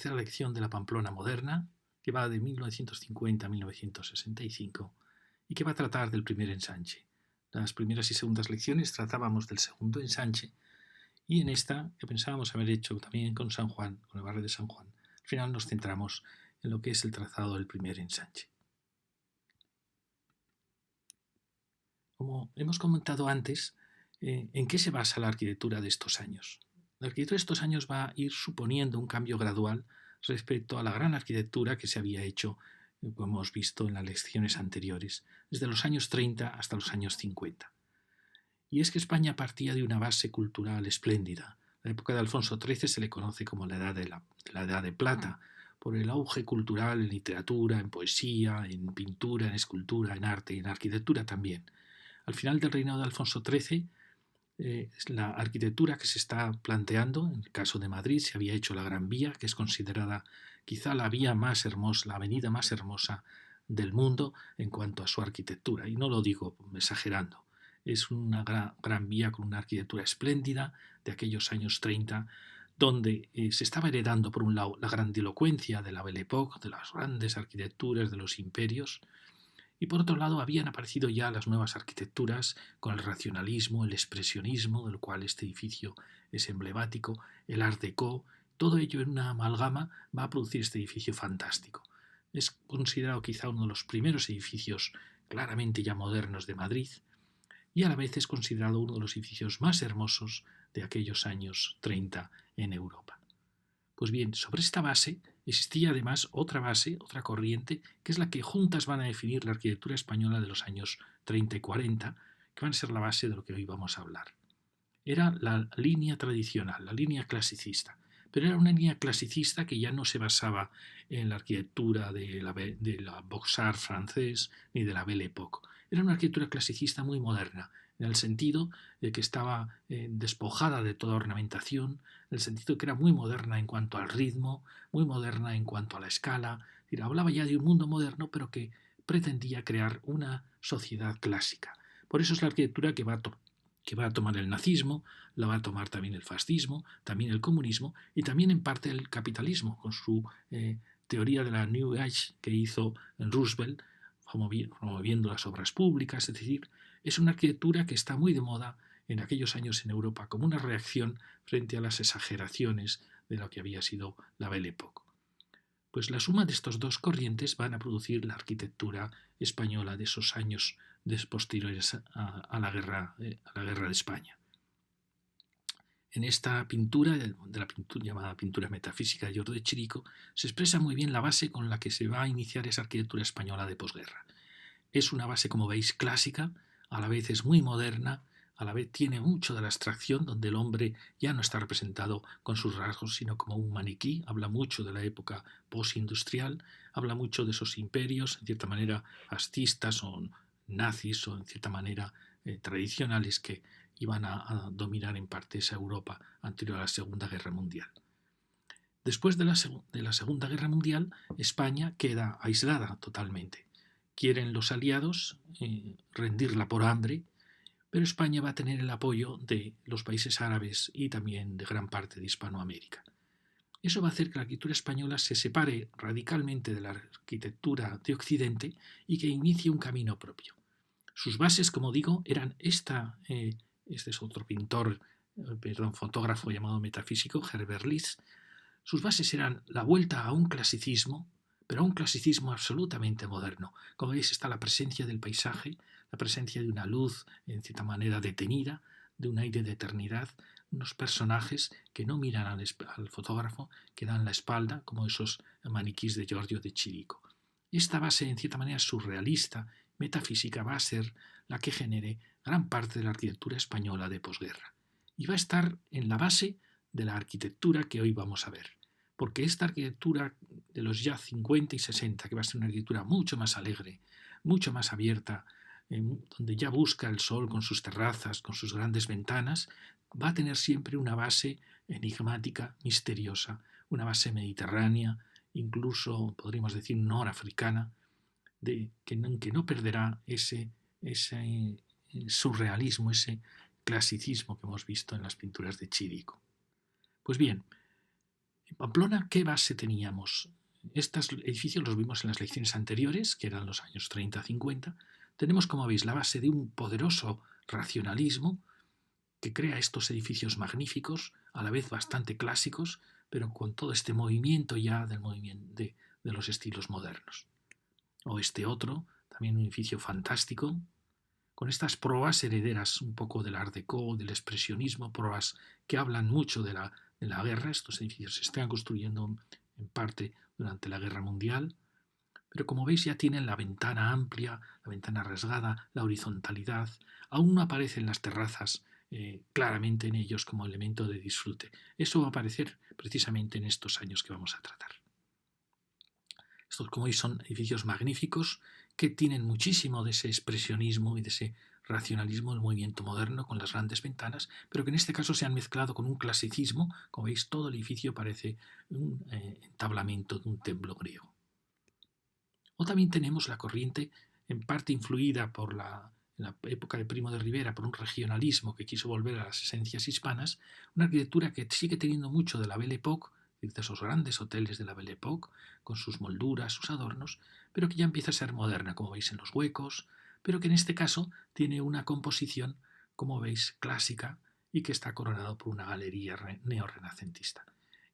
tercera lección de la Pamplona moderna, que va de 1950 a 1965 y que va a tratar del primer ensanche. Las primeras y segundas lecciones tratábamos del segundo ensanche y en esta, que pensábamos haber hecho también con San Juan, con el barrio de San Juan, al final nos centramos en lo que es el trazado del primer ensanche. Como hemos comentado antes, ¿en qué se basa la arquitectura de estos años? La arquitectura de estos años va a ir suponiendo un cambio gradual respecto a la gran arquitectura que se había hecho, como hemos visto en las lecciones anteriores, desde los años 30 hasta los años 50. Y es que España partía de una base cultural espléndida. La época de Alfonso XIII se le conoce como la Edad de Plata, por el auge cultural en literatura, en poesía, en pintura, en escultura, en arte y en arquitectura también. Al final del reinado de Alfonso XIII, la arquitectura que se está planteando, en el caso de Madrid, se había hecho la Gran Vía, que es considerada quizá la vía más hermosa, la avenida más hermosa del mundo en cuanto a su arquitectura. Y no lo digo exagerando. Es una gran vía con una arquitectura espléndida de aquellos años 30, donde se estaba heredando, por un lado, la grandilocuencia de la Belle Époque, de las grandes arquitecturas de los imperios, y por otro lado habían aparecido ya las nuevas arquitecturas con el racionalismo, el expresionismo, del cual este edificio es emblemático, el Art Déco, todo ello en una amalgama va a producir este edificio fantástico. Es considerado quizá uno de los primeros edificios claramente ya modernos de Madrid y a la vez es considerado uno de los edificios más hermosos de aquellos años 30 en Europa. Pues bien, sobre esta base existía además otra base, otra corriente, que es la que juntas van a definir la arquitectura española de los años 30 y 40, que van a ser la base de lo que hoy vamos a hablar. Era la línea tradicional, la línea clasicista, pero era una línea clasicista que ya no se basaba en la arquitectura de la Beaux-Arts francés ni de la Belle Époque. Era una arquitectura clasicista muy moderna, en el sentido de que estaba despojada de toda ornamentación, en el sentido de que era muy moderna en cuanto al ritmo, muy moderna en cuanto a la escala. Es decir, hablaba ya de un mundo moderno, pero que pretendía crear una sociedad clásica. Por eso es la arquitectura que va a tomar el nazismo, la va a tomar también el fascismo, también el comunismo y también en parte el capitalismo, con su teoría de la New Age que hizo Roosevelt, promoviendo las obras públicas, es decir, es una arquitectura que está muy de moda en aquellos años en Europa como una reacción frente a las exageraciones de lo que había sido la Belle Époque. Pues la suma de estos dos corrientes van a producir la arquitectura española de esos años posteriores a la guerra de España. En esta pintura, de la pintura llamada pintura metafísica de Giorgio de Chirico, se expresa muy bien la base con la que se va a iniciar esa arquitectura española de posguerra. Es una base, como veis, clásica, a la vez es muy moderna, a la vez tiene mucho de la abstracción, donde el hombre ya no está representado con sus rasgos, sino como un maniquí, habla mucho de la época postindustrial, habla mucho de esos imperios, en cierta manera fascistas o nazis o en cierta manera tradicionales que iban a dominar en parte esa Europa anterior a la Segunda Guerra Mundial. Después de la Segunda Guerra Mundial, España queda aislada totalmente. Quieren los aliados rendirla por hambre, pero España va a tener el apoyo de los países árabes y también de gran parte de Hispanoamérica. Eso va a hacer que la arquitectura española se separe radicalmente de la arquitectura de Occidente y que inicie un camino propio. Sus bases, como digo, eran este es otro fotógrafo llamado metafísico, Herbert Lees. Sus bases eran la vuelta a un clasicismo, pero a un clasicismo absolutamente moderno. Como veis, está la presencia del paisaje, la presencia de una luz, en cierta manera, detenida, de un aire de eternidad, unos personajes que no miran al fotógrafo, que dan la espalda, como esos maniquís de Giorgio de Chirico. Esta base, en cierta manera, surrealista, metafísica, va a ser la que genere gran parte de la arquitectura española de posguerra. Y va a estar en la base de la arquitectura que hoy vamos a ver. Porque esta arquitectura de los ya 50 y 60, que va a ser una arquitectura mucho más alegre, mucho más abierta, donde ya busca el sol con sus terrazas, con sus grandes ventanas, va a tener siempre una base enigmática, misteriosa, una base mediterránea, incluso podríamos decir norafricana, que no perderá ese surrealismo, ese clasicismo que hemos visto en las pinturas de Chirico. Pues bien, En Pamplona, ¿qué base teníamos? Estos edificios los vimos en las lecciones anteriores, que eran los años 30-50. Tenemos, como veis, la base de un poderoso racionalismo que crea estos edificios magníficos, a la vez bastante clásicos, pero con todo este movimiento ya del movimiento de los estilos modernos. O este otro, también un edificio fantástico, con estas proas herederas un poco del Art Deco, del expresionismo, proas que hablan mucho de la guerra. Estos edificios se están construyendo en parte durante la Guerra Mundial, pero como veis ya tienen la ventana amplia, la ventana rasgada, la horizontalidad. Aún no aparecen las terrazas claramente en ellos como elemento de disfrute. Eso va a aparecer precisamente en estos años que vamos a tratar. Estos, como veis, son edificios magníficos que tienen muchísimo de ese expresionismo y de ese racionalismo del movimiento moderno con las grandes ventanas, pero que en este caso se han mezclado con un clasicismo. Como veis, todo el edificio parece un entablamento de un templo griego. O también tenemos la corriente, en parte influida por en la época de Primo de Rivera, por un regionalismo que quiso volver a las esencias hispanas, una arquitectura que sigue teniendo mucho de la Belle Époque, de esos grandes hoteles de la Belle Époque, con sus molduras, sus adornos, pero que ya empieza a ser moderna, como veis en los huecos, pero que en este caso tiene una composición, como veis, clásica y que está coronado por una galería neorrenacentista.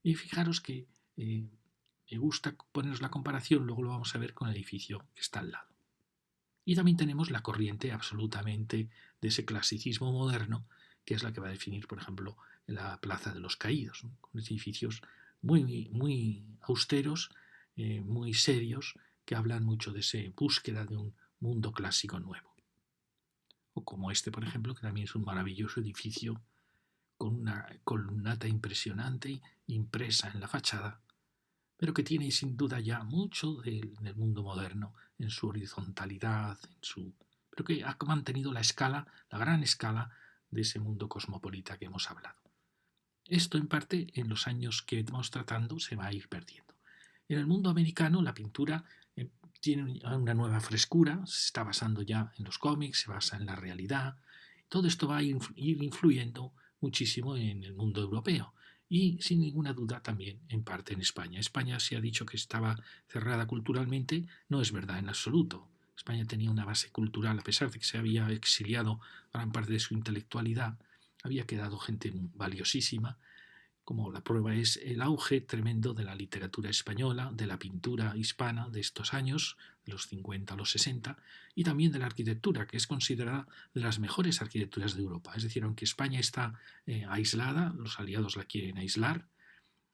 Y fijaros que me gusta poneros la comparación, luego lo vamos a ver con el edificio que está al lado. Y también tenemos la corriente absolutamente de ese clasicismo moderno, que es la que va a definir, por ejemplo, la Plaza de los Caídos, ¿no? Con edificios muy austeros, muy serios, que hablan mucho de esa búsqueda de un mundo clásico nuevo. O como este, por ejemplo, que también es un maravilloso edificio con una columnata impresionante impresa en la fachada, pero que tiene sin duda ya mucho del mundo moderno en su horizontalidad, pero que ha mantenido la escala, la gran escala de ese mundo cosmopolita que hemos hablado. Esto en parte en los años que estamos tratando se va a ir perdiendo. En el mundo americano la pintura tiene una nueva frescura, se está basando ya en los cómics, se basa en la realidad. Todo esto va a ir influyendo muchísimo en el mundo europeo y sin ninguna duda también en parte en España. España se ha dicho que estaba cerrada culturalmente, no es verdad en absoluto. España tenía una base cultural, a pesar de que se había exiliado gran parte de su intelectualidad, había quedado gente valiosísima, como la prueba es el auge tremendo de la literatura española, de la pintura hispana de estos años, de los 50 a los 60, y también de la arquitectura, que es considerada de las mejores arquitecturas de Europa. Es decir, aunque España está aislada, los aliados la quieren aislar,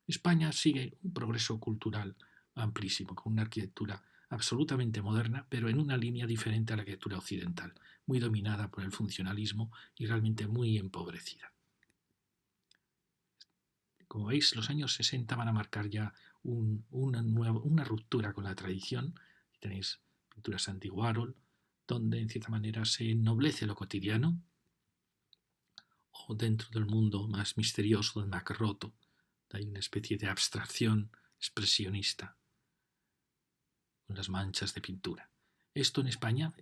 España sigue un progreso cultural amplísimo, con una arquitectura absolutamente moderna, pero en una línea diferente a la arquitectura occidental, muy dominada por el funcionalismo y realmente muy empobrecida. Como veis, los años 60 van a marcar ya una ruptura con la tradición. Tenéis pinturas anti-Warhol, donde en cierta manera se ennoblece lo cotidiano, o dentro del mundo más misterioso del Macroto, hay una especie de abstracción expresionista con las manchas de pintura. Esto en España,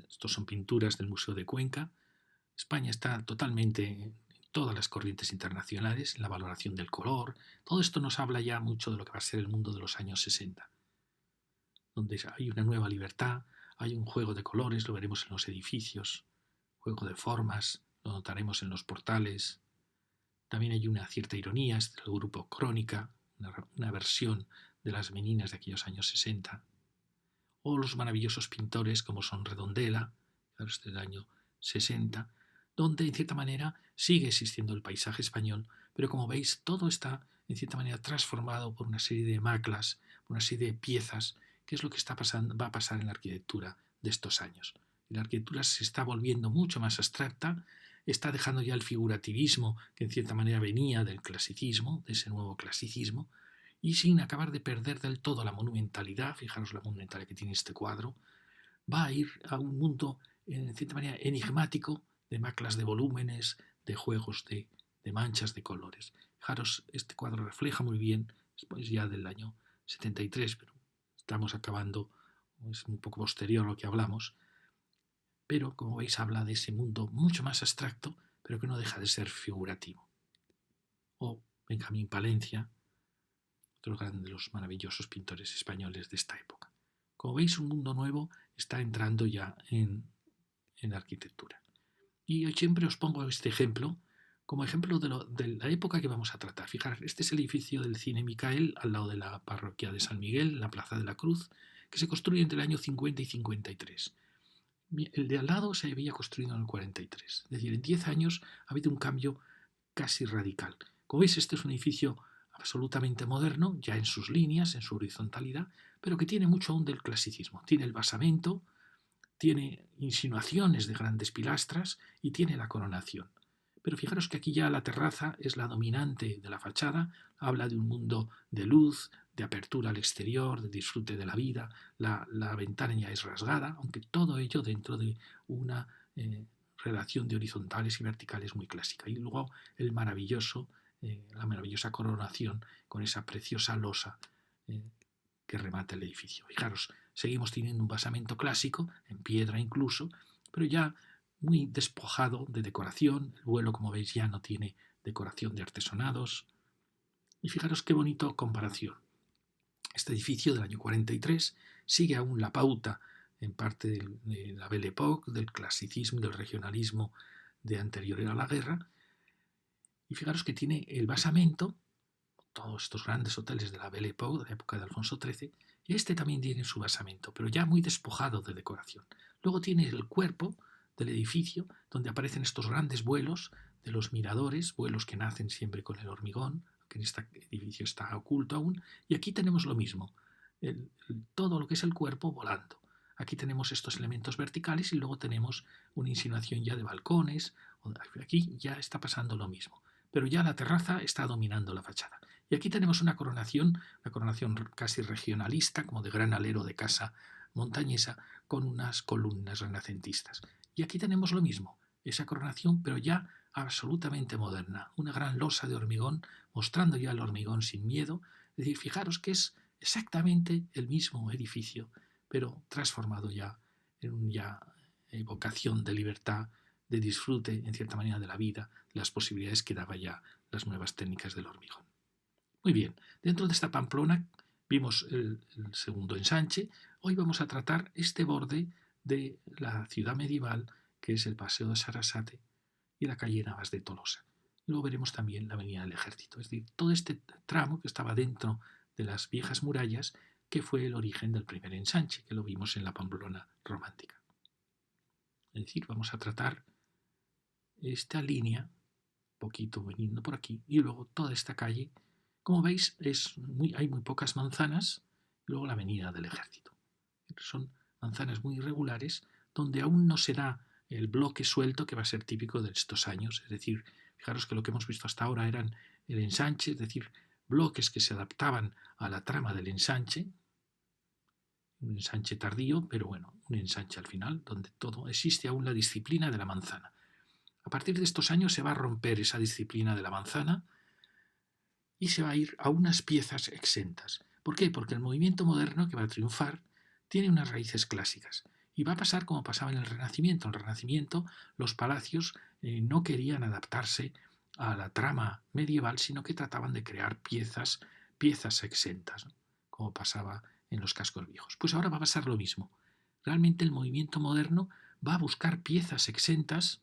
estos son pinturas del Museo de Cuenca. España está totalmente en todas las corrientes internacionales, en la valoración del color. Todo esto nos habla ya mucho de lo que va a ser el mundo de los años 60, donde hay una nueva libertad, hay un juego de colores, lo veremos en los edificios, juego de formas, lo notaremos en los portales. También hay una cierta ironía, es del grupo Crónica, una versión de las meninas de aquellos años 60. O los maravillosos pintores como son Redondela, del año 60, donde en cierta manera sigue existiendo el paisaje español, pero como veis todo está en cierta manera transformado por una serie de maclas, por una serie de piezas, que es lo que va a pasar en la arquitectura de estos años. Y la arquitectura se está volviendo mucho más abstracta, está dejando ya el figurativismo que en cierta manera venía del clasicismo, de ese nuevo clasicismo, y sin acabar de perder del todo la monumentalidad. Fijaros la monumentalidad que tiene este cuadro, va a ir a un mundo en cierta manera enigmático, de maclas de volúmenes, de juegos de manchas de colores. Fijaros, este cuadro refleja muy bien, después ya del año 73, pero estamos acabando, es un poco posterior a lo que hablamos, pero como veis habla de ese mundo mucho más abstracto, pero que no deja de ser figurativo. O Benjamín Palencia, otro de los maravillosos pintores españoles de esta época. Como veis, un mundo nuevo está entrando ya en la arquitectura. Y yo siempre os pongo este ejemplo como ejemplo de la época que vamos a tratar. Fijaros, este es el edificio del Cine Micael, al lado de la parroquia de San Miguel, en la Plaza de la Cruz, que se construye entre el año 50 y 53. El de al lado se había construido en el 43. Es decir, en 10 años ha habido un cambio casi radical. Como veis, este es un edificio absolutamente moderno, ya en sus líneas, en su horizontalidad, pero que tiene mucho aún del clasicismo. Tiene el basamento, tiene insinuaciones de grandes pilastras y tiene la coronación. Pero fijaros que aquí ya la terraza es la dominante de la fachada, habla de un mundo de luz, de apertura al exterior, de disfrute de la vida, la ventana ya es rasgada, aunque todo ello dentro de una relación de horizontales y verticales muy clásica. Y luego la maravillosa coronación con esa preciosa losa que remata el edificio. Fijaros, seguimos teniendo un basamento clásico, en piedra incluso, pero ya muy despojado de decoración. El vuelo, como veis, ya no tiene decoración de artesonados. Y fijaros qué bonito comparación. Este edificio del año 43 sigue aún la pauta en parte de la Belle Époque, del clasicismo, del regionalismo de anterior a la guerra. Y fijaros que tiene el basamento, todos estos grandes hoteles de la Belle Époque, de la época de Alfonso XIII, y este también tiene su basamento, pero ya muy despojado de decoración. Luego tiene el cuerpo del edificio, donde aparecen estos grandes vuelos de los miradores, vuelos que nacen siempre con el hormigón, que en este edificio está oculto aún, y aquí tenemos lo mismo, todo lo que es el cuerpo volando. Aquí tenemos estos elementos verticales y luego tenemos una insinuación ya de balcones. Aquí ya está pasando lo mismo, pero ya la terraza está dominando la fachada. Y aquí tenemos una coronación casi regionalista, como de gran alero de casa montañesa, con unas columnas renacentistas. Y aquí tenemos lo mismo, esa coronación, pero ya absolutamente moderna, una gran losa de hormigón, mostrando ya el hormigón sin miedo. Es decir, fijaros que es exactamente el mismo edificio, pero transformado ya en una evocación de libertad, de disfrute, en cierta manera, de la vida, de las posibilidades que daba ya las nuevas técnicas del hormigón. Muy bien, dentro de esta Pamplona vimos el segundo ensanche. Hoy vamos a tratar este borde de la ciudad medieval, que es el Paseo de Sarasate y la calle Navas de Tolosa. Luego veremos también la Avenida del Ejército, es decir, todo este tramo que estaba dentro de las viejas murallas, que fue el origen del primer ensanche, que lo vimos en la Pamplona romántica. Es decir, vamos a tratar esta línea, un poquito veniendo por aquí, y luego toda esta calle. Como veis, hay muy pocas manzanas, y luego la Avenida del Ejército. Son manzanas muy irregulares, donde aún no se da el bloque suelto que va a ser típico de estos años. Es decir, fijaros que lo que hemos visto hasta ahora eran el ensanche, es decir, bloques que se adaptaban a la trama del ensanche, un ensanche tardío, pero bueno, un ensanche al final, donde todo existe aún la disciplina de la manzana. A partir de estos años se va a romper esa disciplina de la manzana y se va a ir a unas piezas exentas. ¿Por qué? Porque el movimiento moderno que va a triunfar tiene unas raíces clásicas. Y va a pasar como pasaba en el Renacimiento. En el Renacimiento los palacios no querían adaptarse a la trama medieval, sino que trataban de crear piezas exentas, ¿no? Como pasaba en los cascos viejos. Pues ahora va a pasar lo mismo. Realmente el movimiento moderno va a buscar piezas exentas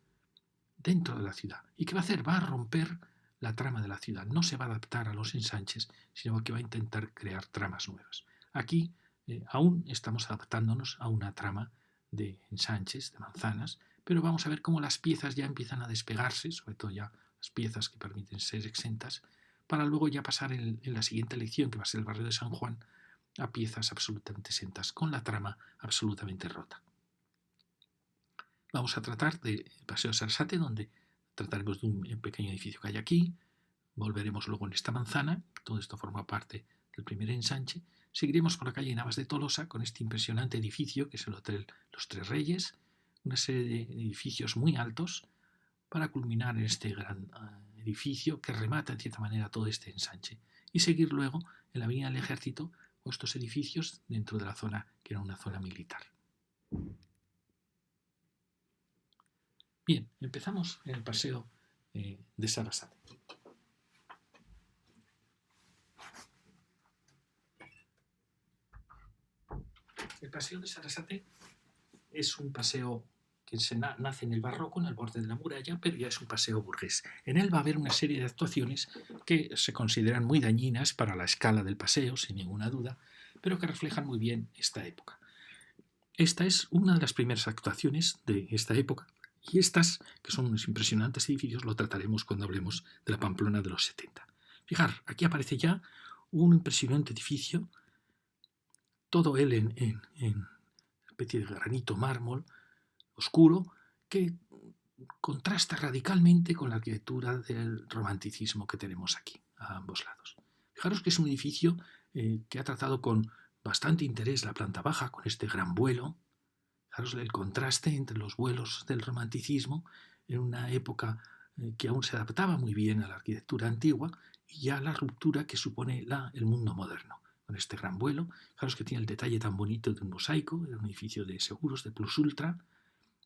dentro de la ciudad. ¿Y qué va a hacer? Va a romper la trama de la ciudad. No se va a adaptar a los ensanches, sino que va a intentar crear tramas nuevas. Aquí aún estamos adaptándonos a una trama de ensanches, de manzanas, pero vamos a ver cómo las piezas ya empiezan a despegarse, sobre todo ya las piezas que permiten ser exentas, para luego ya pasar en la siguiente lección, que va a ser el barrio de San Juan, a piezas absolutamente exentas, con la trama absolutamente rota. Vamos a tratar del Paseo Sarasate, donde trataremos de un pequeño edificio que hay aquí. Volveremos luego en esta manzana. Todo esto forma parte del primer ensanche. Seguiremos por la calle Navas de Tolosa con este impresionante edificio que es el Hotel Los Tres Reyes. Una serie de edificios muy altos para culminar en este gran edificio que remata en cierta manera todo este ensanche. Y seguir luego en la Avenida del Ejército con estos edificios dentro de la zona que era una zona militar. Bien, empezamos en el Paseo de Sarasate. El paseo de Sarasate es un paseo que nace en el barroco, en el borde de la muralla, pero ya es un paseo burgués. En él va a haber una serie de actuaciones que se consideran muy dañinas para la escala del paseo, sin ninguna duda, pero que reflejan muy bien esta época. Esta es una de las primeras actuaciones de esta época, y estas, que son unos impresionantes edificios, lo trataremos cuando hablemos de la Pamplona de los 70. Fijar, aquí aparece ya un impresionante edificio, todo él en especie de granito mármol oscuro, que contrasta radicalmente con la arquitectura del romanticismo que tenemos aquí, a ambos lados. Fijaros que es un edificio que ha tratado con bastante interés la planta baja, con este gran vuelo. Fijaros el contraste entre los vuelos del romanticismo en una época que aún se adaptaba muy bien a la arquitectura antigua y ya la ruptura que supone el mundo moderno. Con este gran vuelo, fijaros que tiene el detalle tan bonito de un mosaico, de un edificio de seguros, de Plus Ultra.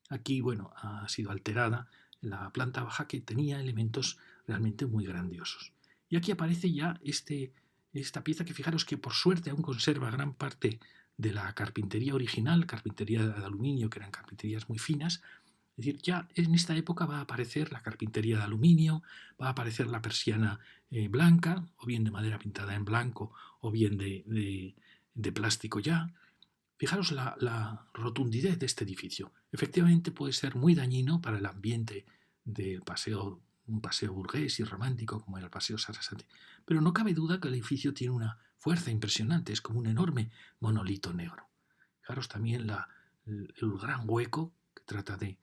Aquí, bueno, ha sido alterada la planta baja que tenía elementos realmente muy grandiosos. Y aquí aparece ya esta pieza que fijaros que por suerte aún conserva gran parte de la carpintería original, carpintería de aluminio, que eran carpinterías muy finas. Es decir, ya en esta época va a aparecer la carpintería de aluminio, va a aparecer la persiana blanca, o bien de madera pintada en blanco, o bien de plástico ya. Fijaros la rotundidad de este edificio. Efectivamente puede ser muy dañino para el ambiente del paseo, un paseo burgués y romántico como era el paseo Sarasate. Pero no cabe duda que el edificio tiene una fuerza impresionante, es como un enorme monolito negro. Fijaros también el gran hueco que trata de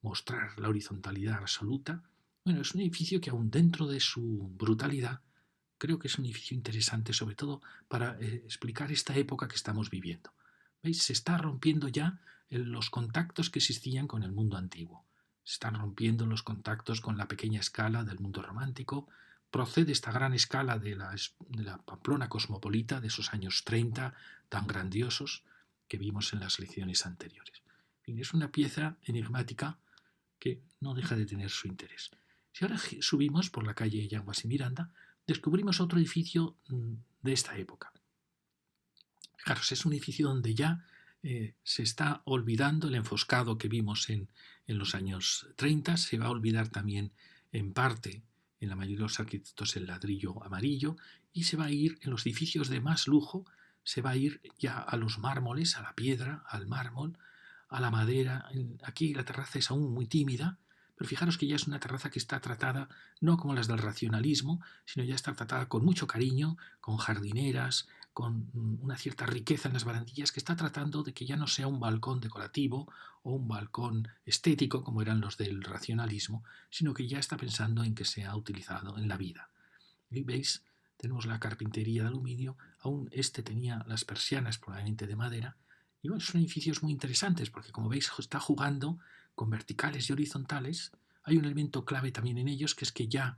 mostrar la horizontalidad absoluta. Bueno, es un edificio que aún dentro de su brutalidad creo que es un edificio interesante, sobre todo para explicar esta época que estamos viviendo. ¿Veis? Se está rompiendo ya los contactos que existían con el mundo antiguo. Se están rompiendo los contactos con la pequeña escala del mundo romántico. Procede esta gran escala de la Pamplona cosmopolita de esos años 30 tan grandiosos que vimos en las lecciones anteriores. Es una pieza enigmática que no deja de tener su interés. Si ahora subimos por la calle Yanguas y Miranda, descubrimos otro edificio de esta época. Fijaros, es un edificio donde ya se está olvidando el enfoscado que vimos en los años 30, se va a olvidar también en parte, en la mayoría de los arquitectos, el ladrillo amarillo, y se va a ir en los edificios de más lujo, se va a ir ya a los mármoles, a la piedra, al mármol, a la madera. Aquí la terraza es aún muy tímida, pero fijaros que ya es una terraza que está tratada no como las del racionalismo, sino ya está tratada con mucho cariño, con jardineras, con una cierta riqueza en las barandillas, que está tratando de que ya no sea un balcón decorativo o un balcón estético como eran los del racionalismo, sino que ya está pensando en que sea utilizado en la vida. Y veis, tenemos la carpintería de aluminio, aún este tenía las persianas probablemente de madera, y bueno, son edificios muy interesantes porque como veis está jugando con verticales y horizontales. Hay un elemento clave también en ellos, que es que ya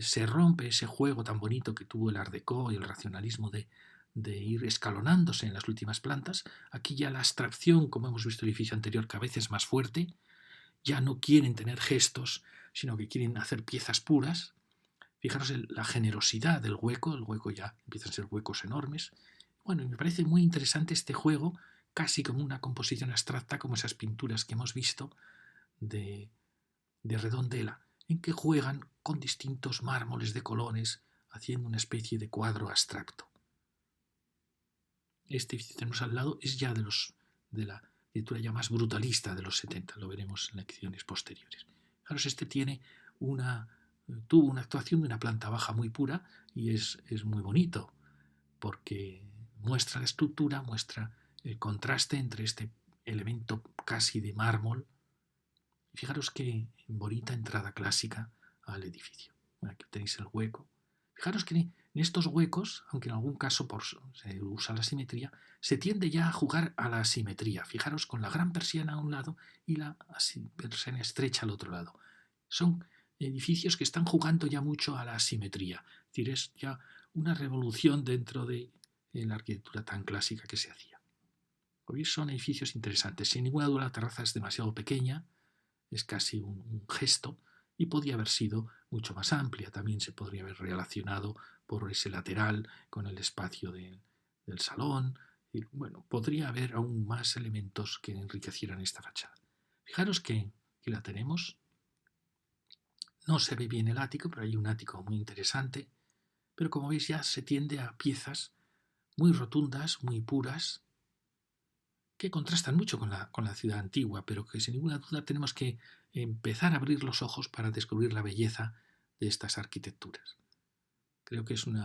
se rompe ese juego tan bonito que tuvo el Art Deco y el racionalismo de ir escalonándose en las últimas plantas. Aquí ya la abstracción, como hemos visto en el edificio anterior, cada vez es más fuerte. Ya no quieren tener gestos, sino que quieren hacer piezas puras. Fijaros la generosidad del hueco, el hueco ya empiezan a ser huecos enormes. Bueno, y me parece muy interesante este juego, casi como una composición abstracta, como esas pinturas que hemos visto de Redondela, en que juegan con distintos mármoles de colores, haciendo una especie de cuadro abstracto. Este que tenemos al lado es ya de la arquitectura ya más brutalista de los 70, lo veremos en lecciones posteriores. Fijaros, este tuvo una actuación de una planta baja muy pura y es muy bonito porque muestra la estructura, muestra el contraste entre este elemento casi de mármol. Fijaros qué bonita entrada clásica al edificio. Bueno, aquí tenéis el hueco. Fijaros que en estos huecos, aunque en algún caso se usa la simetría, se tiende ya a jugar a la asimetría. Fijaros con la gran persiana a un lado y la persiana estrecha al otro lado. Son edificios que están jugando ya mucho a la asimetría. Es decir, es ya una revolución dentro de la arquitectura tan clásica que se hacía. Hoy son edificios interesantes. Sin ninguna duda la terraza es demasiado pequeña, es casi un gesto, y podía haber sido mucho más amplia. También se podría haber relacionado por ese lateral con el espacio del salón. Bueno, podría haber aún más elementos que enriquecieran esta fachada. Fijaros que la tenemos. No se ve bien el ático, pero hay un ático muy interesante. Pero como veis ya se tiende a piezas muy rotundas, muy puras, que contrastan mucho con la ciudad antigua, pero que sin ninguna duda tenemos que empezar a abrir los ojos para descubrir la belleza de estas arquitecturas. Creo que es un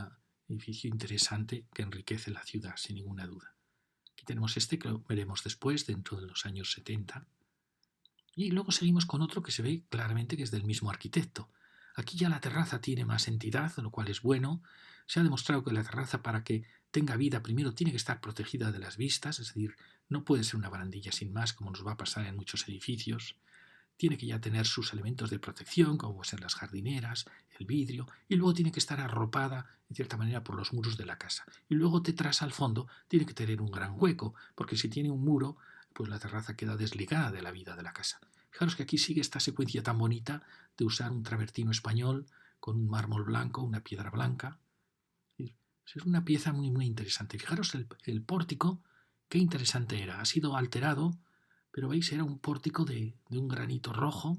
edificio interesante que enriquece la ciudad, sin ninguna duda. Aquí tenemos este que lo veremos después, dentro de los años 70. Y luego seguimos con otro que se ve claramente que es del mismo arquitecto. Aquí ya la terraza tiene más entidad, lo cual es bueno. Se ha demostrado que la terraza, para que tenga vida, primero tiene que estar protegida de las vistas, es decir, no puede ser una barandilla sin más, como nos va a pasar en muchos edificios. Tiene que ya tener sus elementos de protección, como pueden ser las jardineras, el vidrio, y luego tiene que estar arropada, en cierta manera, por los muros de la casa. Y luego detrás, al fondo, tiene que tener un gran hueco, porque si tiene un muro, pues la terraza queda desligada de la vida de la casa. Fijaros que aquí sigue esta secuencia tan bonita de usar un travertino español con un mármol blanco, una piedra blanca. Es una pieza muy, muy interesante. Fijaros el pórtico, qué interesante era. Ha sido alterado, pero veis, era un pórtico de un granito rojo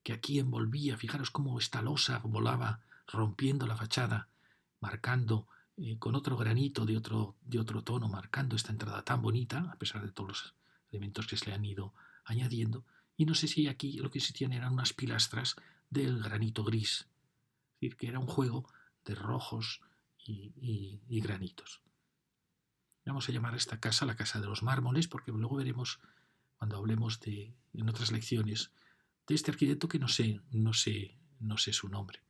que aquí envolvía. Fijaros cómo esta losa volaba rompiendo la fachada, marcando con otro granito de otro tono, marcando esta entrada tan bonita, a pesar de todos los elementos que se le han ido añadiendo. Y no sé si aquí lo que existían eran unas pilastras del granito gris. Es decir, que era un juego de rojos y granitos. Vamos a llamar a esta casa la casa de los mármoles, porque luego veremos, cuando hablemos en otras lecciones, de este arquitecto que no sé su nombre.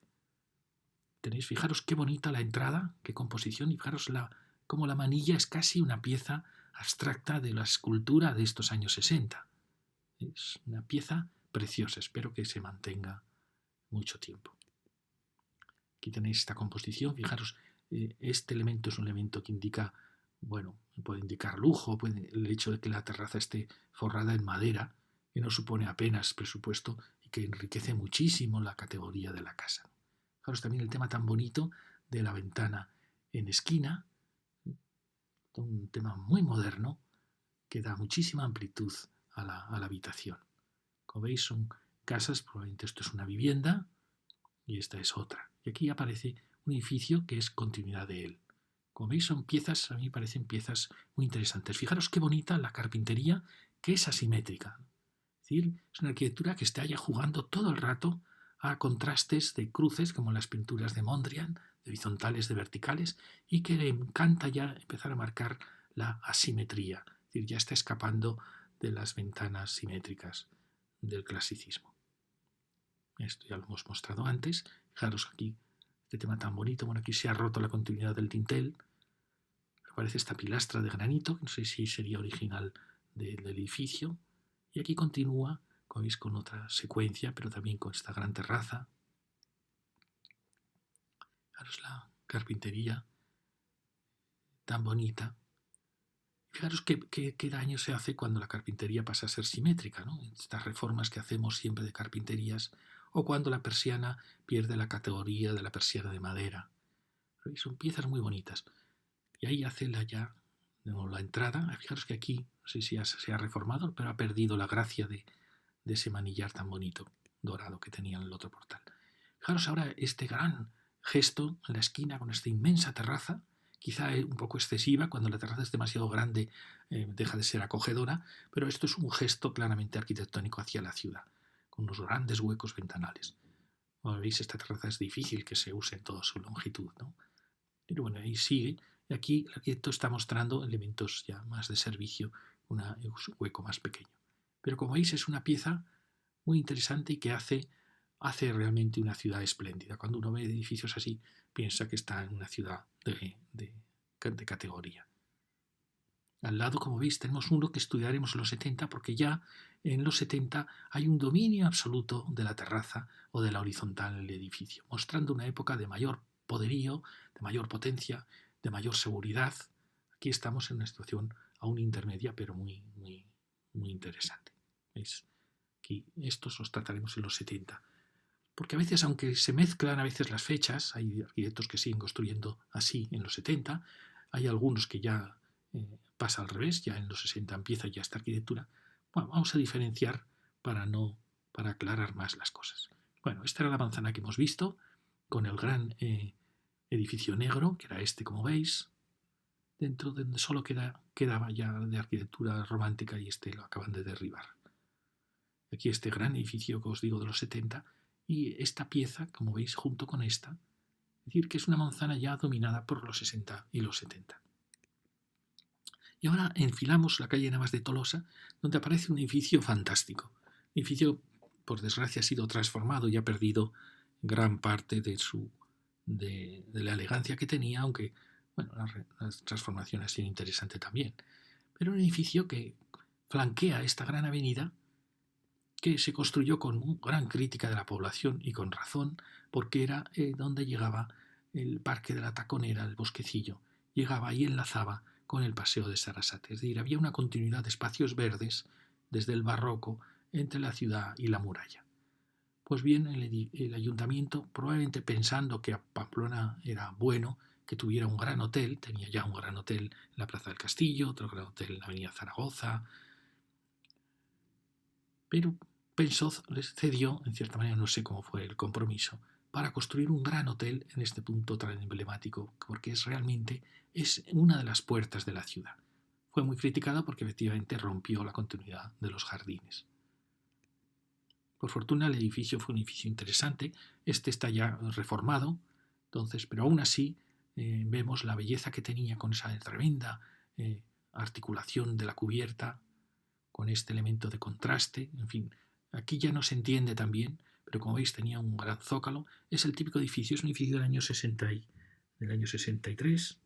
Tenéis, fijaros qué bonita la entrada, qué composición, y fijaros cómo la manilla es casi una pieza abstracta de la escultura de estos años 60. Es una pieza preciosa, espero que se mantenga mucho tiempo. Aquí tenéis esta composición, fijaros, este elemento es un elemento que indica, bueno, puede indicar lujo, el hecho de que la terraza esté forrada en madera, que no supone apenas presupuesto y que enriquece muchísimo la categoría de la casa. Fijaros también el tema tan bonito de la ventana en esquina, un tema muy moderno que da muchísima amplitud a la habitación. Como veis, son casas, probablemente esto es una vivienda y esta es otra. Y aquí aparece un edificio que es continuidad de él. Como veis, son piezas, a mí me parecen piezas muy interesantes. Fijaros qué bonita la carpintería, que es asimétrica. Es decir, es una arquitectura que está ya jugando todo el rato a contrastes de cruces, como las pinturas de Mondrian, de horizontales, de verticales, y que le encanta ya empezar a marcar la asimetría. Es decir, ya está escapando de las ventanas simétricas del clasicismo. Esto ya lo hemos mostrado antes. Fijaros aquí, este tema tan bonito. Bueno, aquí se ha roto la continuidad del dintel. Aparece esta pilastra de granito, que no sé si sería original del edificio. Y aquí continúa, como veis, con otra secuencia, pero también con esta gran terraza. Fijaros la carpintería tan bonita. Fijaros qué daño se hace cuando la carpintería pasa a ser simétrica, ¿no? Estas reformas que hacemos siempre de carpinterías, o cuando la persiana pierde la categoría de la persiana de madera. Son piezas muy bonitas. Y ahí hace la entrada. Fijaros que aquí, no sé si se ha reformado, pero ha perdido la gracia de ese manillar tan bonito, dorado, que tenía en el otro portal. Fijaros ahora este gran gesto en la esquina con esta inmensa terraza, quizá un poco excesiva, cuando la terraza es demasiado grande deja de ser acogedora, pero esto es un gesto claramente arquitectónico hacia la ciudad, con unos grandes huecos ventanales. Como veis, esta terraza es difícil que se use en toda su longitud, ¿no? Pero bueno, ahí sigue. Y aquí el arquitecto está mostrando elementos ya más de servicio, un hueco más pequeño. Pero como veis, es una pieza muy interesante y que hace realmente una ciudad espléndida. Cuando uno ve edificios así, piensa que está en una ciudad de categoría. Al lado, como veis, tenemos uno que estudiaremos en los 70, porque ya en los 70 hay un dominio absoluto de la terraza o de la horizontal en el edificio, mostrando una época de mayor poderío, de mayor potencia, de mayor seguridad. Aquí estamos en una situación aún intermedia, pero muy, muy, muy interesante. ¿Veis? Aquí estos los trataremos en los 70. Porque a veces, aunque se mezclan a veces las fechas, hay arquitectos que siguen construyendo así en los 70, hay algunos que ya pasa al revés, ya en los 60 empieza ya esta arquitectura. Bueno, vamos a diferenciar para aclarar más las cosas. Bueno, esta era la manzana que hemos visto, con el gran edificio negro, que era este, como veis, dentro de donde solo quedaba ya de arquitectura romántica y este lo acaban de derribar. Aquí este gran edificio que os digo de los 70 y esta pieza, como veis, junto con esta, es decir, que es una manzana ya dominada por los 60 y los 70. Y ahora enfilamos la calle Navas de Tolosa, donde aparece un edificio fantástico. Un edificio, por desgracia, ha sido transformado y ha perdido gran parte de la elegancia que tenía, aunque bueno, la transformación ha sido interesante también. Pero un edificio que flanquea esta gran avenida que se construyó con gran crítica de la población y con razón, porque era donde llegaba el Parque de la Taconera, el bosquecillo, llegaba y enlazaba con el Paseo de Sarasate. Es decir, había una continuidad de espacios verdes desde el barroco entre la ciudad y la muralla. Pues bien, el ayuntamiento, probablemente pensando que a Pamplona era bueno que tuviera un gran hotel, tenía ya un gran hotel en la Plaza del Castillo, otro gran hotel en la Avenida Zaragoza, pero pensó, les cedió, en cierta manera no sé cómo fue el compromiso, para construir un gran hotel en este punto tan emblemático, porque es una de las puertas de la ciudad. Fue muy criticada porque efectivamente rompió la continuidad de los jardines. Por fortuna el edificio fue un edificio interesante, este está ya reformado, entonces, pero aún así vemos la belleza que tenía con esa tremenda articulación de la cubierta, con este elemento de contraste, en fin, aquí ya no se entiende tan bien, pero como veis tenía un gran zócalo, es el típico edificio, es un edificio del año 63,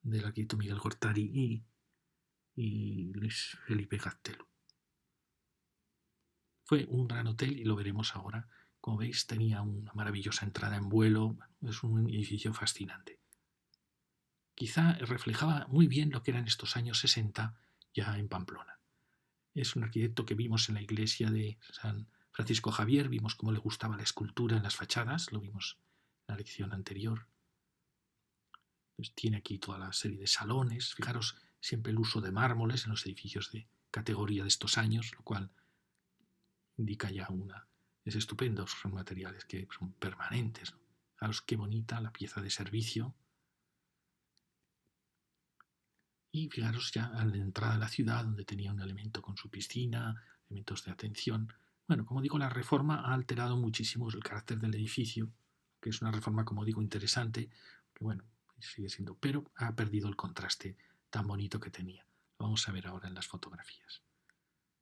del arquitecto Miguel Gortari y Luis Felipe Gaztelu. Fue un gran hotel y lo veremos ahora. Como veis, tenía una maravillosa entrada en vuelo, es un edificio fascinante. Quizá reflejaba muy bien lo que eran estos años 60 ya en Pamplona. Es un arquitecto que vimos en la iglesia de San Francisco Javier, vimos cómo le gustaba la escultura en las fachadas, lo vimos en la lección anterior. Pues tiene aquí toda la serie de salones, fijaros siempre el uso de mármoles en los edificios de categoría de estos años, lo cual indica ya es estupendo, son materiales que son permanentes, ¿no? Fijaros qué bonita la pieza de servicio. Y fijaros ya a la entrada de la ciudad, donde tenía un elemento con su piscina, elementos de atención. Bueno, como digo, la reforma ha alterado muchísimo el carácter del edificio, que es una reforma, como digo, interesante, que bueno, sigue siendo, pero ha perdido el contraste tan bonito que tenía. Lo vamos a ver ahora en las fotografías.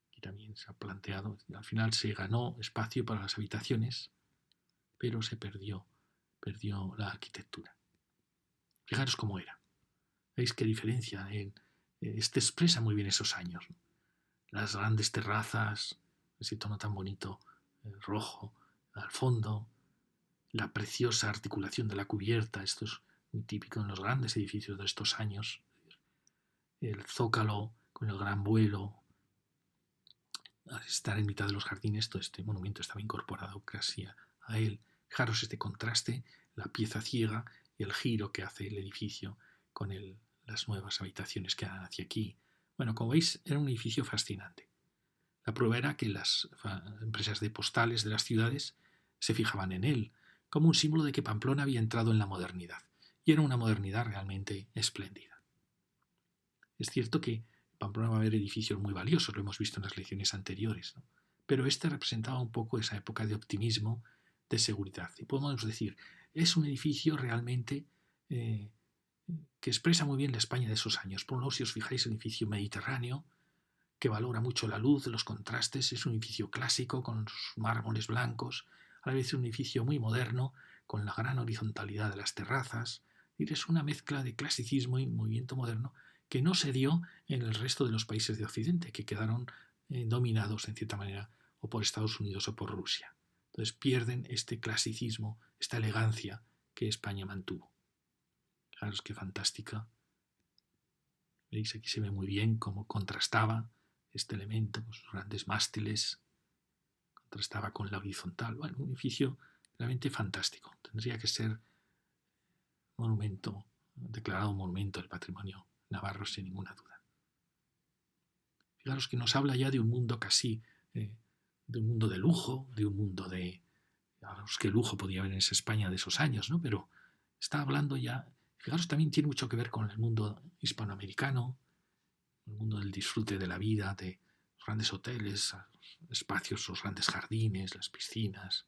Aquí también se ha planteado, al final se ganó espacio para las habitaciones, pero se perdió la arquitectura. Fijaros cómo era. ¿Veis qué diferencia? Este expresa muy bien esos años, ¿no? Las grandes terrazas, ese tono tan bonito, rojo, al fondo, la preciosa articulación de la cubierta, esto es muy típico en los grandes edificios de estos años, el zócalo con el gran vuelo, al estar en mitad de los jardines, todo este monumento estaba incorporado casi a él. Fijaros este contraste, la pieza ciega y el giro que hace el edificio con las nuevas habitaciones que dan hacia aquí. Bueno, como veis, era un edificio fascinante. La prueba era que las empresas de postales de las ciudades se fijaban en él, como un símbolo de que Pamplona había entrado en la modernidad, y era una modernidad realmente espléndida. Es cierto que en Pamplona va a haber edificios muy valiosos, lo hemos visto en las lecciones anteriores, ¿no? Pero este representaba un poco esa época de optimismo, de seguridad. Y podemos decir, es un edificio realmente que expresa muy bien la España de esos años. Por un lado, si os fijáis, el edificio mediterráneo, que valora mucho la luz, los contrastes, es un edificio clásico con sus mármoles blancos, a la vez un edificio muy moderno, con la gran horizontalidad de las terrazas. Es una mezcla de clasicismo y movimiento moderno que no se dio en el resto de los países de Occidente, que quedaron dominados en cierta manera o por Estados Unidos o por Rusia. Entonces pierden este clasicismo, esta elegancia que España mantuvo. Fijaros qué fantástica. ¿Veis? Aquí se ve muy bien cómo contrastaba este elemento, con sus grandes mástiles, contrastaba con la horizontal. Bueno, un edificio realmente fantástico. Tendría que ser monumento, declarado monumento del patrimonio navarros sin ninguna duda. Fijaros que nos habla ya de un mundo casi, de un mundo de lujo, de un mundo de... Fijaros qué lujo podía haber en esa España de esos años, ¿no? Pero está hablando ya... Fijaros, también tiene mucho que ver con el mundo hispanoamericano, el mundo del disfrute de la vida, de los grandes hoteles, espacios, los grandes jardines, las piscinas.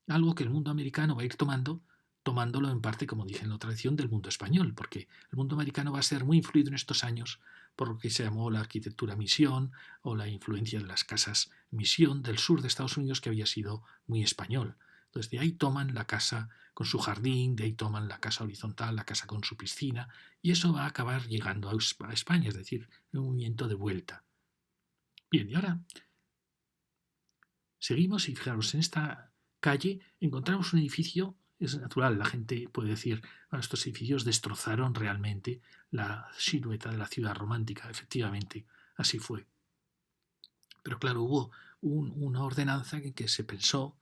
Algo que el mundo americano va a ir tomándolo en parte, como dije en la tradición, del mundo español, porque el mundo americano va a ser muy influido en estos años por lo que se llamó la arquitectura misión o la influencia de las casas misión del sur de Estados Unidos, que había sido muy español. Entonces de ahí toman la casa con su jardín, de ahí toman la casa horizontal, la casa con su piscina, y eso va a acabar llegando a España, es decir, un movimiento de vuelta. Bien, y ahora seguimos y fijaros, en esta calle encontramos un edificio, es natural, la gente puede decir, bueno, estos edificios destrozaron realmente la silueta de la ciudad romántica, efectivamente, así fue. Pero claro, hubo una ordenanza en que se pensó,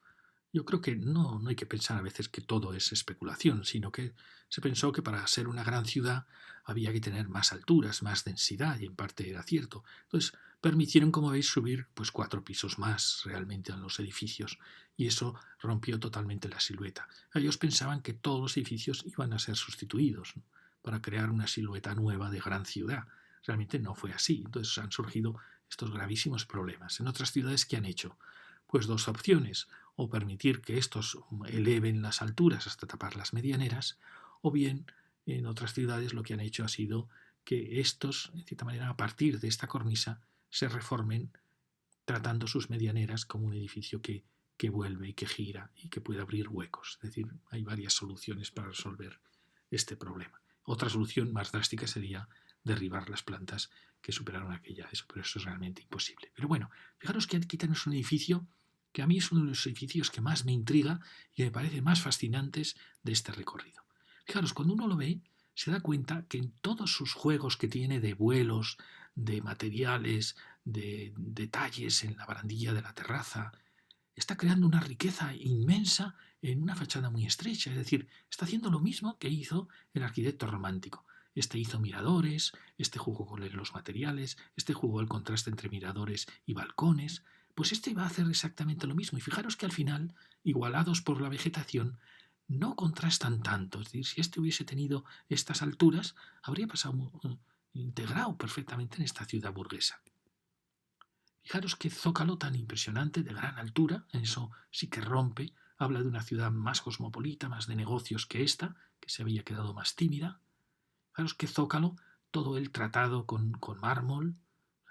yo creo que no hay que pensar a veces que todo es especulación, sino que se pensó que para ser una gran ciudad había que tener más alturas, más densidad, y en parte era cierto. Entonces permitieron, como veis, subir pues 4 pisos más realmente en los edificios, y eso rompió totalmente la silueta. Ellos pensaban que todos los edificios iban a ser sustituidos, ¿no?, para crear una silueta nueva de gran ciudad. Realmente no fue así. Entonces han surgido estos gravísimos problemas. En otras ciudades, ¿qué han hecho? Pues dos opciones: o permitir que estos eleven las alturas hasta tapar las medianeras, o bien en otras ciudades lo que han hecho ha sido que estos, en cierta manera, a partir de esta cornisa, se reformen tratando sus medianeras como un edificio que vuelve y que gira y que puede abrir huecos. Es decir, hay varias soluciones para resolver este problema. Otra solución más drástica sería derribar las plantas que superaron aquella, eso, pero eso es realmente imposible. Pero bueno, fijaros que aquí tenemos un edificio que a mí es uno de los edificios que más me intriga y que me parece más fascinantes de este recorrido. Fijaros, cuando uno lo ve, se da cuenta que en todos sus juegos que tiene de vuelos, de materiales, de detalles en la barandilla de la terraza, está creando una riqueza inmensa en una fachada muy estrecha. Es decir, está haciendo lo mismo que hizo el arquitecto romántico. Este hizo miradores, este jugó con los materiales, este jugó el contraste entre miradores y balcones. Pues este va a hacer exactamente lo mismo. Y fijaros que al final, igualados por la vegetación, no contrastan tanto. Es decir, si este hubiese tenido estas alturas, habría pasado integrado perfectamente en esta ciudad burguesa. Fijaros qué zócalo tan impresionante, de gran altura, eso sí que rompe, habla de una ciudad más cosmopolita, más de negocios que esta, que se había quedado más tímida. Fijaros qué zócalo, todo el tratado con mármol,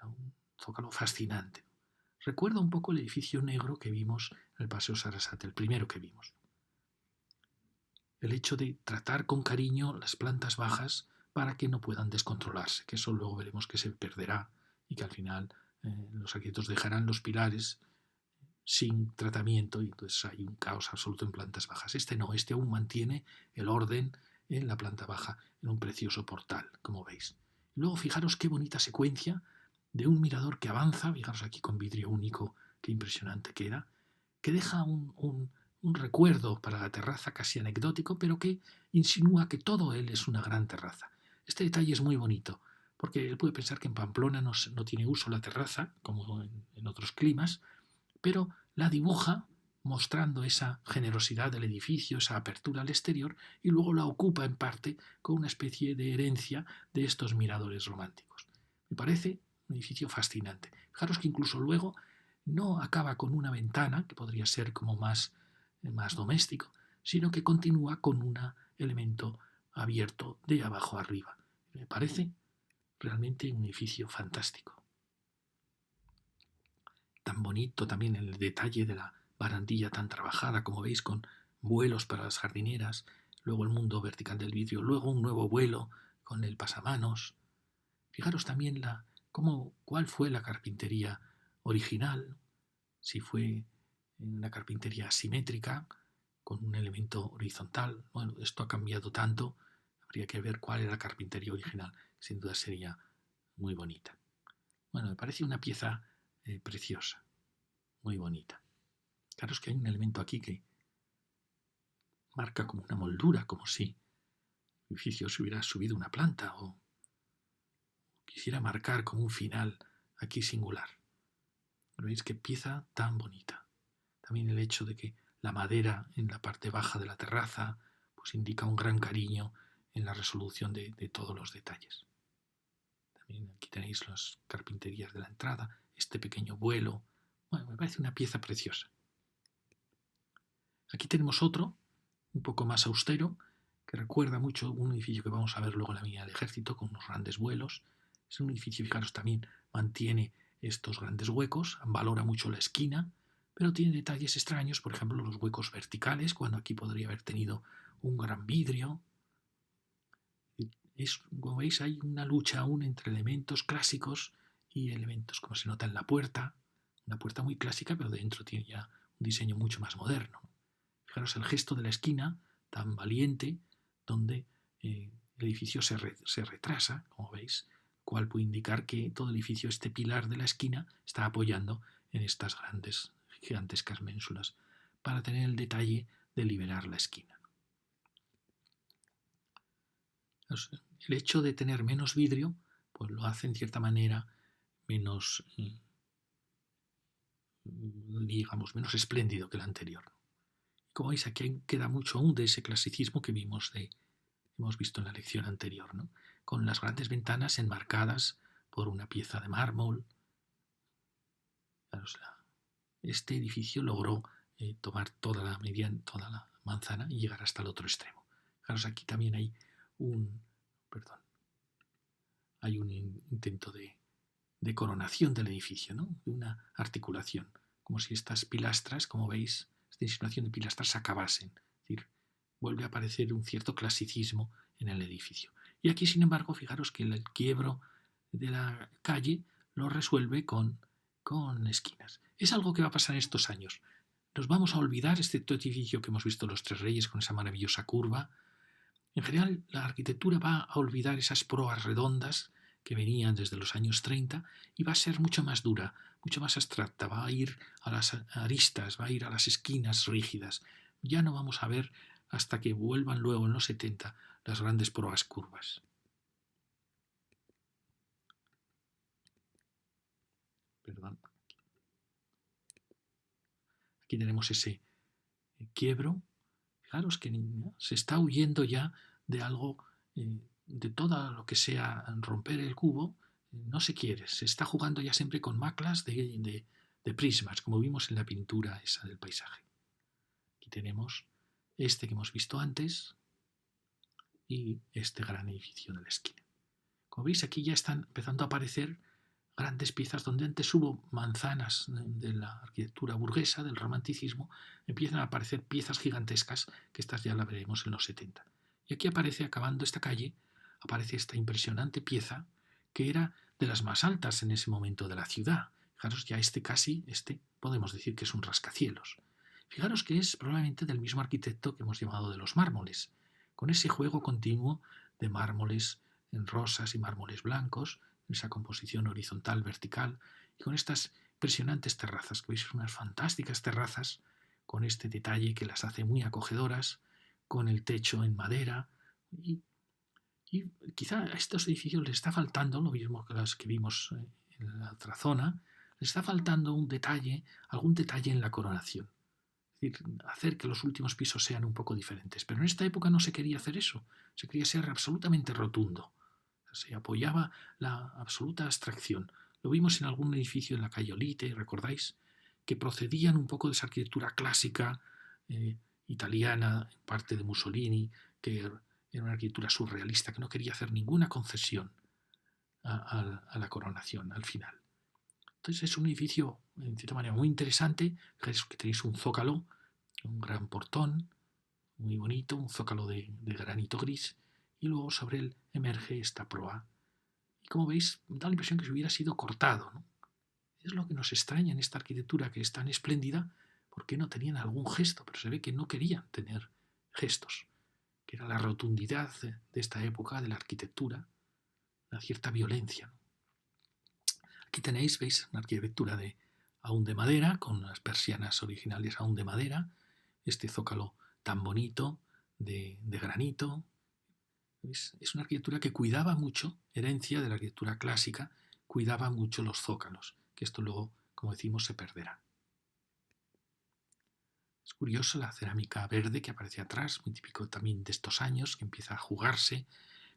un zócalo fascinante. Recuerda un poco el edificio negro que vimos en el Paseo Sarasate, el primero que vimos. El hecho de tratar con cariño las plantas bajas para que no puedan descontrolarse, que eso luego veremos que se perderá y que al final los arquitectos dejarán los pilares sin tratamiento y entonces hay un caos absoluto en plantas bajas. Este no, este aún mantiene el orden en la planta baja, en un precioso portal, como veis. Y luego fijaros qué bonita secuencia de un mirador que avanza, fijaros aquí con vidrio único, qué impresionante queda, que deja un recuerdo para la terraza casi anecdótico, pero que insinúa que todo él es una gran terraza. Este detalle es muy bonito, porque él puede pensar que en Pamplona no tiene uso la terraza, como en otros climas, pero la dibuja mostrando esa generosidad del edificio, esa apertura al exterior, y luego la ocupa en parte con una especie de herencia de estos miradores románticos. Me parece un edificio fascinante. Fijaros que incluso luego no acaba con una ventana, que podría ser como más doméstico, sino que continúa con un elemento abierto de abajo arriba. Me parece realmente un edificio fantástico. Tan bonito también el detalle de la barandilla tan trabajada, como veis, con vuelos para las jardineras, luego el mundo vertical del vidrio, luego un nuevo vuelo con el pasamanos. Fijaros también cuál fue la carpintería original, si fue una carpintería asimétrica, con un elemento horizontal. Bueno, esto ha cambiado tanto, habría que ver cuál era la carpintería original. Sin duda sería muy bonita. Bueno, me parece una pieza preciosa, muy bonita. Claro, es que hay un elemento aquí que marca como una moldura, como si el edificio se hubiera subido una planta o quisiera marcar como un final aquí singular. ¿Veis qué pieza tan bonita? También el hecho de que la madera en la parte baja de la terraza pues indica un gran cariño en la resolución de todos los detalles. También aquí tenéis las carpinterías de la entrada, este pequeño vuelo. Bueno, me parece una pieza preciosa. Aquí tenemos otro, un poco más austero, que recuerda mucho un edificio que vamos a ver luego en la Avenida del Ejército, con unos grandes vuelos. Es un edificio, fijaros, también mantiene estos grandes huecos, valora mucho la esquina, pero tiene detalles extraños, por ejemplo, los huecos verticales, cuando aquí podría haber tenido un gran vidrio. Como veis, hay una lucha aún entre elementos clásicos y elementos, como se nota en la puerta, una puerta muy clásica, pero dentro tiene ya un diseño mucho más moderno. Fijaros el gesto de la esquina, tan valiente, donde el edificio se retrasa, como veis, cual puede indicar que todo el edificio, este pilar de la esquina, está apoyando en estas grandes, gigantescas ménsulas, para tener el detalle de liberar la esquina. El hecho de tener menos vidrio, pues lo hace en cierta manera menos, digamos, menos espléndido que el anterior. Como veis, aquí queda mucho aún de ese clasicismo que hemos visto en la lección anterior, ¿no? Con las grandes ventanas enmarcadas por una pieza de mármol. Este edificio logró tomar toda la manzana y llegar hasta el otro extremo. Fijaros, aquí también hay un intento de coronación del edificio, ¿no? De una articulación, como si estas pilastras, como veis, esta insinuación de pilastras se acabasen. Es decir, vuelve a aparecer un cierto clasicismo en el edificio. Y aquí, sin embargo, fijaros que el quiebro de la calle lo resuelve con esquinas. Es algo que va a pasar en estos años. Nos vamos a olvidar este edificio que hemos visto los Tres Reyes con esa maravillosa curva. En general, la arquitectura va a olvidar esas proas redondas que venían desde los años 30 y va a ser mucho más dura, mucho más abstracta, va a ir a las aristas, va a ir a las esquinas rígidas. Ya no vamos a ver hasta que vuelvan luego en los 70 las grandes proas curvas. Perdón. Aquí tenemos ese quiebro. Fijaros que se está huyendo ya de algo, de todo lo que sea romper el cubo, no se quiere. Se está jugando ya siempre con maclas de prismas, como vimos en la pintura esa del paisaje. Aquí tenemos este que hemos visto antes y este gran edificio de la esquina. Como veis, aquí ya están empezando a aparecer grandes piezas donde antes hubo manzanas de la arquitectura burguesa, del romanticismo, empiezan a aparecer piezas gigantescas, que estas ya las veremos en los 70. Y aquí aparece, acabando esta calle, aparece esta impresionante pieza que era de las más altas en ese momento de la ciudad. Fijaros, ya podemos decir que es un rascacielos. Fijaros que es probablemente del mismo arquitecto que hemos llamado de los mármoles, con ese juego continuo de mármoles en rosas y mármoles blancos, esa composición horizontal, vertical, y con estas impresionantes terrazas, que veis, unas fantásticas terrazas, con este detalle que las hace muy acogedoras, con el techo en madera, y quizá a estos edificios les está faltando, lo mismo que las que vimos en la otra zona, les está faltando algún detalle en la coronación. Es decir, hacer que los últimos pisos sean un poco diferentes. Pero en esta época no se quería hacer eso, se quería ser absolutamente rotundo. Se apoyaba la absoluta abstracción. Lo vimos en algún edificio en la calle Olite, ¿recordáis? Que procedían un poco de esa arquitectura clásica italiana, en parte de Mussolini, que era una arquitectura surrealista, que no quería hacer ninguna concesión a la coronación al final. Entonces es un edificio, en cierta manera, muy interesante, que tenéis un zócalo, un gran portón, muy bonito, un zócalo de granito gris, y luego sobre él emerge esta proa. Y como veis, da la impresión que se hubiera sido cortado, ¿no? Es lo que nos extraña en esta arquitectura que es tan espléndida, porque no tenían algún gesto, pero se ve que no querían tener gestos, que era la rotundidad de esta época de la arquitectura, una cierta violencia, ¿no? Aquí tenéis, veis, una arquitectura aún de madera, con las persianas originales aún de madera, este zócalo tan bonito de granito, Es una arquitectura que cuidaba mucho, herencia de la arquitectura clásica, cuidaba mucho los zócalos, que esto luego, como decimos, se perderá. Es curioso la cerámica verde que aparece atrás, muy típico también de estos años, que empieza a jugarse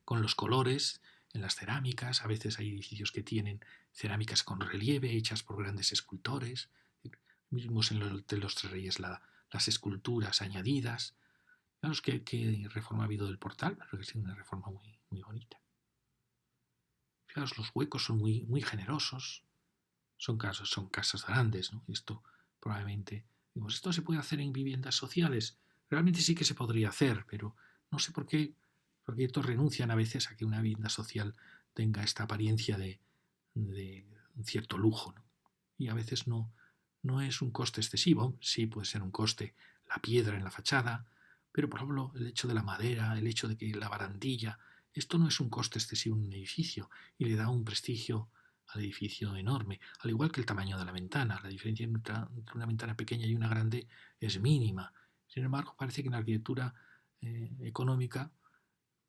con los colores en las cerámicas. A veces hay edificios que tienen cerámicas con relieve hechas por grandes escultores. Vimos en los de los Tres Reyes las esculturas añadidas. Fijaros qué reforma ha habido del portal, pero que ha sido una reforma muy, muy bonita. Fijaros, los huecos son muy generosos. Son casas grandes, ¿no? Esto probablemente, digamos, esto se puede hacer en viviendas sociales. Realmente sí que se podría hacer, pero no sé por qué los arquitectos renuncian a veces a que una vivienda social tenga esta apariencia de un cierto lujo, ¿no? Y a veces no es un coste excesivo, sí puede ser un coste la piedra en la fachada, pero por ejemplo el hecho de la madera, el hecho de que la barandilla, esto no es un coste excesivo en un edificio y le da un prestigio al edificio enorme, al igual que el tamaño de la ventana. La diferencia entre una ventana pequeña y una grande es mínima. Sin embargo, parece que en la arquitectura económica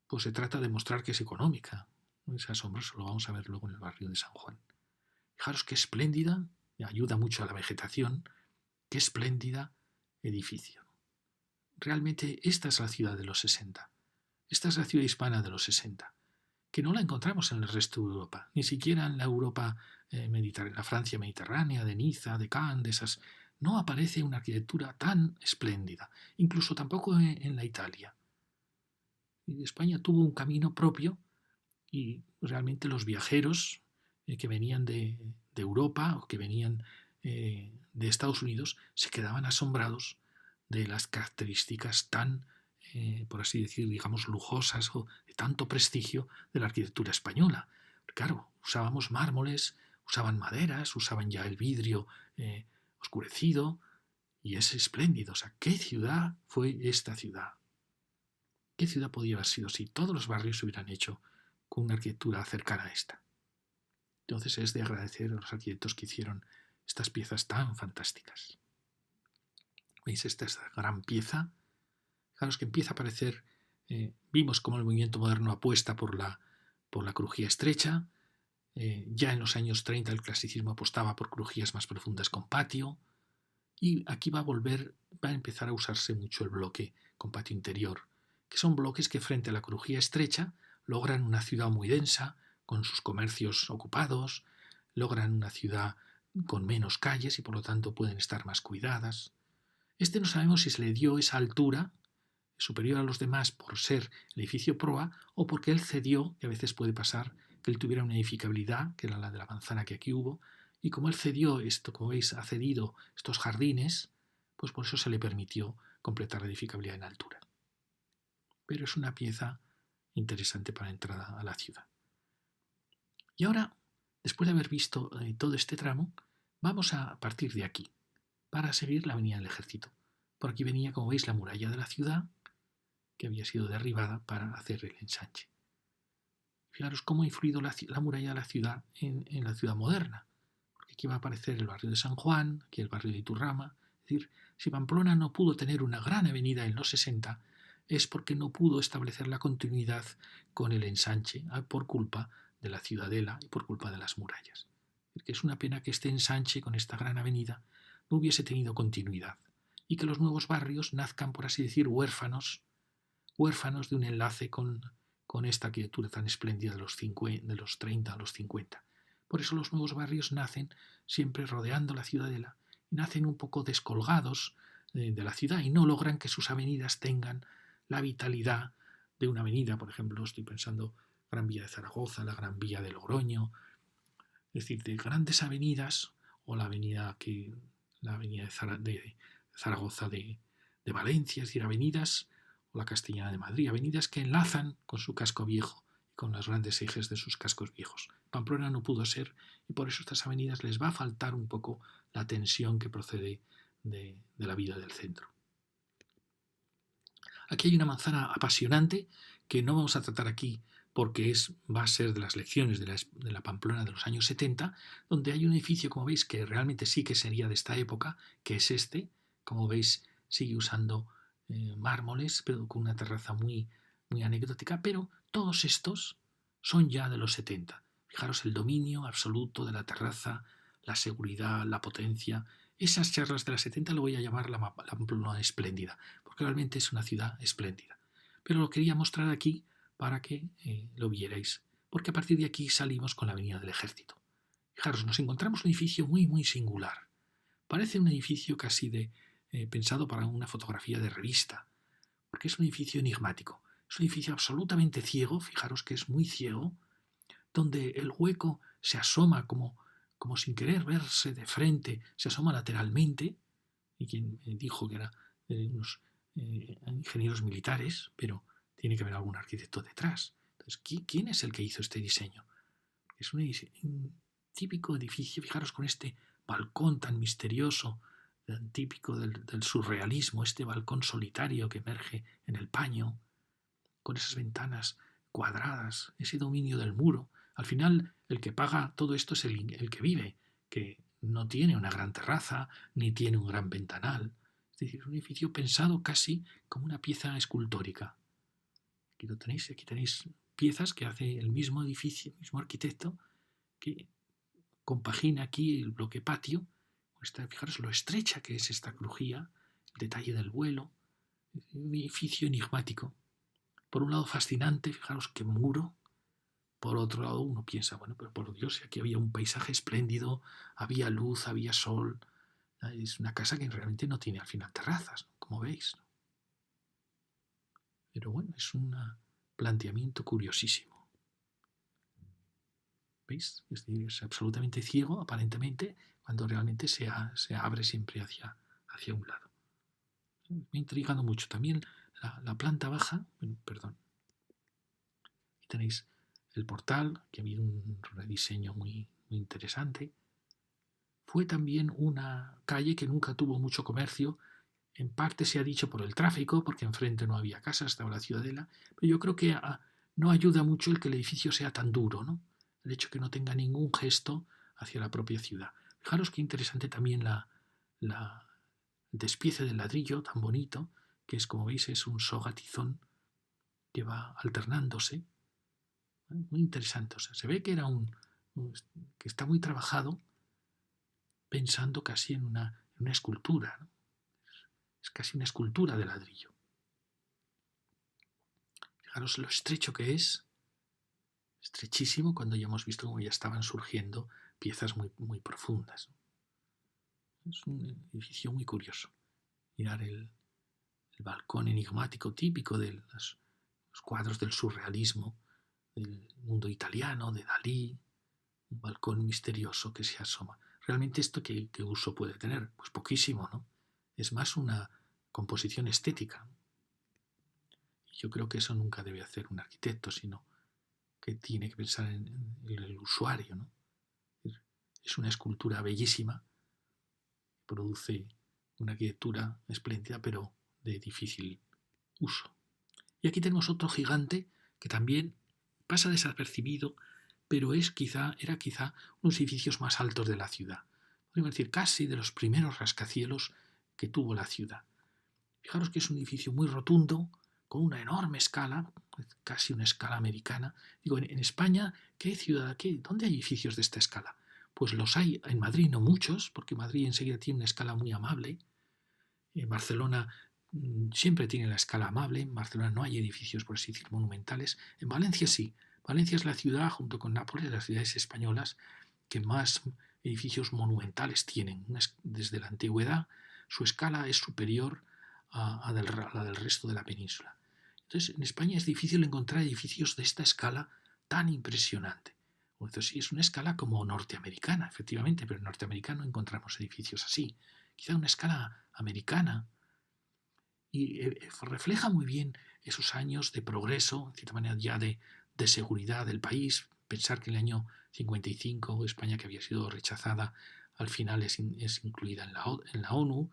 pues se trata de mostrar que es económica. Es asombroso, lo vamos a ver luego en el barrio de San Juan. Fijaros qué espléndida, ayuda mucho a la vegetación, qué espléndida edificio. Realmente esta es la ciudad de los 60. Esta es la ciudad hispana de los 60, que no la encontramos en el resto de Europa, ni siquiera en la Europa mediterránea, la Francia mediterránea, de Niza, de Cannes, de esas. No aparece una arquitectura tan espléndida, incluso tampoco en la Italia. Y España tuvo un camino propio y realmente los viajeros que venían de Europa o que venían de Estados Unidos se quedaban asombrados de las características tan, por así decir, digamos, lujosas o de tanto prestigio de la arquitectura española. Claro, usábamos mármoles, usaban maderas, usaban ya el vidrio oscurecido y es espléndido. O sea, ¿qué ciudad fue esta ciudad? ¿Qué ciudad podía haber sido si todos los barrios se hubieran hecho con una arquitectura cercana a esta? Entonces es de agradecer a los arquitectos que hicieron estas piezas tan fantásticas. ¿Veis? Esta es la gran pieza. Fijaros que empieza a aparecer, vimos cómo el movimiento moderno apuesta por la crujía estrecha. Ya en los años 30 el clasicismo apostaba por crujías más profundas con patio. Y aquí va a empezar a usarse mucho el bloque con patio interior, que son bloques que frente a la crujía estrecha logran una ciudad muy densa, con sus comercios ocupados, logran una ciudad con menos calles y por lo tanto pueden estar más cuidadas. Este no sabemos si se le dio esa altura superior a los demás por ser el edificio proa o porque él cedió, que a veces puede pasar, que él tuviera una edificabilidad, que era la de la manzana que aquí hubo, y como él cedió esto, como veis, ha cedido estos jardines, pues por eso se le permitió completar la edificabilidad en altura. Pero es una pieza interesante para la entrada a la ciudad. Y ahora, después de haber visto todo este tramo, vamos a partir de aquí, para seguir la avenida del Ejército. Por aquí venía, como veis, la muralla de la ciudad, que había sido derribada para hacer el ensanche. Fijaros cómo ha influido la muralla de la ciudad en la ciudad moderna. Porque aquí va a aparecer el barrio de San Juan, aquí el barrio de Iturrama. Es decir, si Pamplona no pudo tener una gran avenida en los 60, es porque no pudo establecer la continuidad con el ensanche por culpa de la ciudadela y por culpa de las murallas. Es una pena que este ensanche con esta gran avenida no hubiese tenido continuidad y que los nuevos barrios nazcan, por así decir, huérfanos de un enlace con esta arquitectura tan espléndida de los 30 a los 50. Por eso los nuevos barrios nacen siempre rodeando la ciudadela y nacen un poco descolgados de la ciudad y no logran que sus avenidas tengan la vitalidad de una avenida. Por ejemplo, estoy pensando Gran Vía de Zaragoza, la Gran Vía de Logroño, es decir, de grandes avenidas o la avenida de Zaragoza de Valencia, es decir, avenidas o la Castellana de Madrid, avenidas que enlazan con su casco viejo y con los grandes ejes de sus cascos viejos. Pamplona no pudo ser y por eso a estas avenidas les va a faltar un poco la tensión que procede de la vida del centro. Aquí hay una manzana apasionante que no vamos a tratar aquí porque va a ser de las lecciones de la Pamplona de los años 70, donde hay un edificio, como veis, que realmente sí que sería de esta época, que es este. Como veis, sigue usando mármoles, pero con una terraza muy anecdótica, pero Todos estos son ya de los 70. Fijaros el dominio absoluto de la terraza, la seguridad, la potencia. Esas charlas de las 70 lo voy a llamar la Pamplona espléndida, porque realmente es una ciudad espléndida. Pero lo quería mostrar aquí para que lo vierais, porque a partir de aquí salimos con la Avenida del Ejército. Fijaros, nos encontramos un edificio muy, muy singular. Parece un edificio casi pensado para una fotografía de revista, porque es un edificio enigmático. Es un edificio absolutamente ciego, fijaros que es muy ciego, donde el hueco se asoma como sin querer verse de frente, se asoma lateralmente, y quien dijo que era unos ingenieros militares, pero tiene que haber algún arquitecto detrás. Entonces, ¿quién es el que hizo este diseño? Es un típico edificio, fijaros con este balcón tan misterioso, tan típico del surrealismo, este balcón solitario que emerge en el paño, con esas ventanas cuadradas, ese dominio del muro. Al final, el que paga todo esto es el que vive, que no tiene una gran terraza, ni tiene un gran ventanal. Es decir, un edificio pensado casi como una pieza escultórica. Aquí lo tenéis, aquí tenéis piezas que hace el mismo edificio, el mismo arquitecto, que compagina aquí el bloque patio. Fijaros lo estrecha que es esta crujía, el detalle del vuelo, un edificio enigmático. Por un lado fascinante, fijaros qué muro. Por otro lado uno piensa, bueno, pero por Dios, aquí había un paisaje espléndido, había luz, había sol. Es una casa que realmente no tiene al final terrazas, ¿no? Como veis, ¿no? Pero bueno, es un planteamiento curiosísimo. ¿Veis? Es decir, es absolutamente ciego, aparentemente, cuando realmente se abre siempre hacia un lado. Me ha intrigado mucho. También la planta baja, bueno, perdón, aquí tenéis el portal, que ha habido un rediseño muy, muy interesante. Fue también una calle que nunca tuvo mucho comercio. En parte se ha dicho por el tráfico, porque enfrente no había casas, estaba la ciudadela, pero yo creo que no ayuda mucho el que el edificio sea tan duro, ¿no? El hecho que no tenga ningún gesto hacia la propia ciudad. Fijaros qué interesante también el despiece del ladrillo, tan bonito, que es, como veis, es un sogatizón que va alternándose. Muy interesante. O sea, se ve que que está muy trabajado, pensando casi en una escultura, ¿no? Es casi una escultura de ladrillo. Fijaros lo estrecho que es, estrechísimo, cuando ya hemos visto cómo ya estaban surgiendo piezas muy, muy profundas. Es un edificio muy curioso. Mirar el balcón enigmático típico de los cuadros del surrealismo, del mundo italiano, de Dalí, un balcón misterioso que se asoma. Realmente esto qué uso puede tener, pues poquísimo, ¿no? Es más una composición estética. Y yo creo que eso nunca debe hacer un arquitecto, sino que tiene que pensar en el usuario, ¿no? Es una escultura bellísima, produce una arquitectura espléndida, pero de difícil uso. Y aquí tenemos otro gigante que también pasa desapercibido, pero era quizá unos edificios más altos de la ciudad. Podríamos decir casi de los primeros rascacielos que tuvo la ciudad. Fijaros que es un edificio muy rotundo, con una enorme escala, casi una escala americana. Digo, en España, ¿dónde hay edificios de esta escala? Pues los hay en Madrid, no muchos, porque Madrid enseguida tiene una escala muy amable. En Barcelona siempre tiene la escala amable. En Barcelona no hay edificios, por así decir, monumentales. En Valencia sí. Valencia es la ciudad, junto con Nápoles, las ciudades españolas que más edificios monumentales tienen. Desde la antigüedad, su escala es superior a la del resto de la península. Entonces, en España es difícil encontrar edificios de esta escala tan impresionante. Entonces, sí, es una escala como norteamericana, efectivamente, pero en norteamericano encontramos edificios así. Quizá una escala americana. Y refleja muy bien esos años de progreso, en cierta manera ya de seguridad del país. Pensar que en el año 55 España, que había sido rechazada, al final es incluida en la ONU.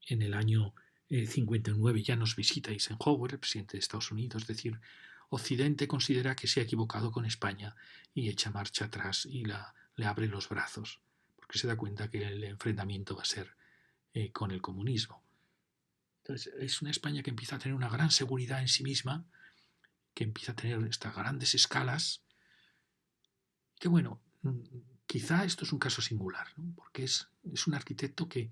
En el año 59 ya nos visita Eisenhower, el presidente de Estados Unidos. Es decir, Occidente considera que se ha equivocado con España y echa marcha atrás y le abre los brazos, porque se da cuenta que el enfrentamiento va a ser con el comunismo. Entonces, es una España que empieza a tener una gran seguridad en sí misma que empieza a tener estas grandes escalas, que bueno, quizá esto es un caso singular, ¿no? Porque es un arquitecto que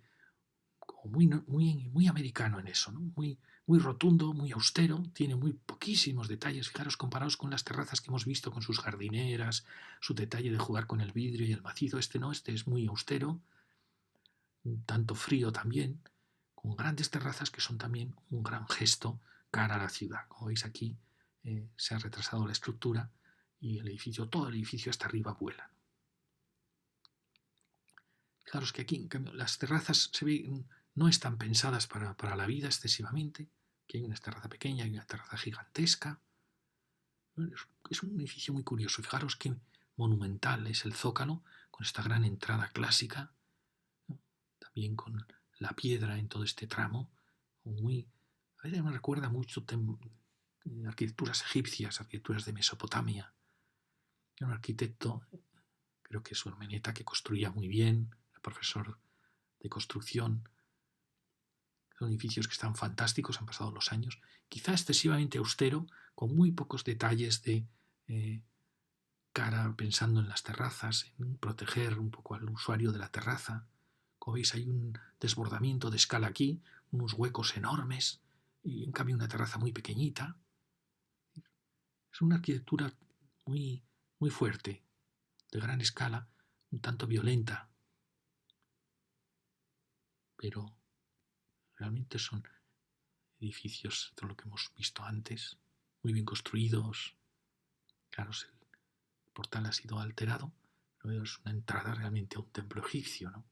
como muy americano en eso, ¿no? Muy rotundo, muy austero, tiene muy poquísimos detalles. Fijaros, comparados con las terrazas que hemos visto, con sus jardineras, su detalle de jugar con el vidrio y el macizo, este es muy austero, un tanto frío también, con grandes terrazas que son también un gran gesto cara a la ciudad. Como veis aquí, se ha retrasado la estructura y el edificio, todo el edificio hasta arriba vuela. Fijaros que aquí, en cambio, las terrazas se ve, no están pensadas para la vida excesivamente, que hay una terraza pequeña y una terraza gigantesca. Es un edificio muy curioso. Fijaros qué monumental es el zócalo, con esta gran entrada clásica, ¿no? También con la piedra en todo este tramo. A veces me recuerda mucho arquitecturas egipcias, arquitecturas de Mesopotamia. Era un arquitecto, creo que es Urmeneta, que construía muy bien, el profesor de construcción. Son edificios que están fantásticos, han pasado los años, quizá excesivamente austero, con muy pocos detalles de cara pensando en las terrazas, en proteger un poco al usuario de la terraza. Como veis, hay un desbordamiento de escala aquí, unos huecos enormes, y en cambio una terraza muy pequeñita. Es una arquitectura muy fuerte, de gran escala, un tanto violenta, pero realmente son edificios, todo lo que hemos visto antes, muy bien construidos. Claro, el portal ha sido alterado, pero es una entrada realmente a un templo egipcio, ¿no?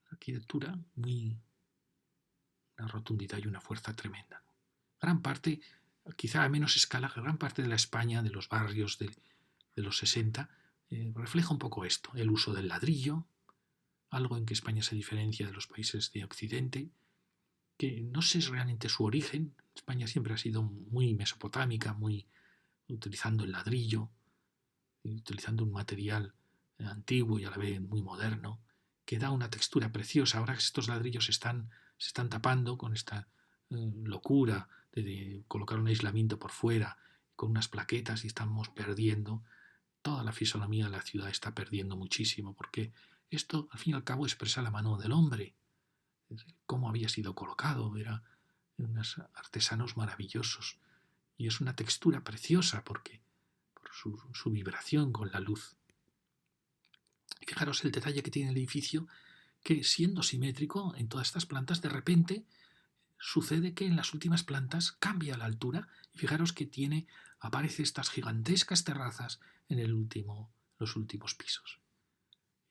Una arquitectura una rotundidad y una fuerza tremenda. Gran parte, quizá a menos escala, gran parte de la España, de los barrios de los 60, refleja un poco esto, el uso del ladrillo, algo en que España se diferencia de los países de Occidente, que no sé realmente su origen. España siempre ha sido muy mesopotámica, muy utilizando el ladrillo, utilizando un material antiguo y a la vez muy moderno, que da una textura preciosa. Ahora que estos ladrillos se están tapando con esta locura de colocar un aislamiento por fuera, con unas plaquetas, y estamos perdiendo, toda la fisonomía de la ciudad está perdiendo muchísimo, porque esto al fin y al cabo expresa la mano del hombre, cómo había sido colocado, eran unos artesanos maravillosos, y es una textura preciosa porque por su vibración con la luz. Fijaros el detalle que tiene el edificio, que siendo simétrico en todas estas plantas, de repente sucede que en las últimas plantas cambia la altura, y fijaros que aparece estas gigantescas terrazas en los últimos pisos.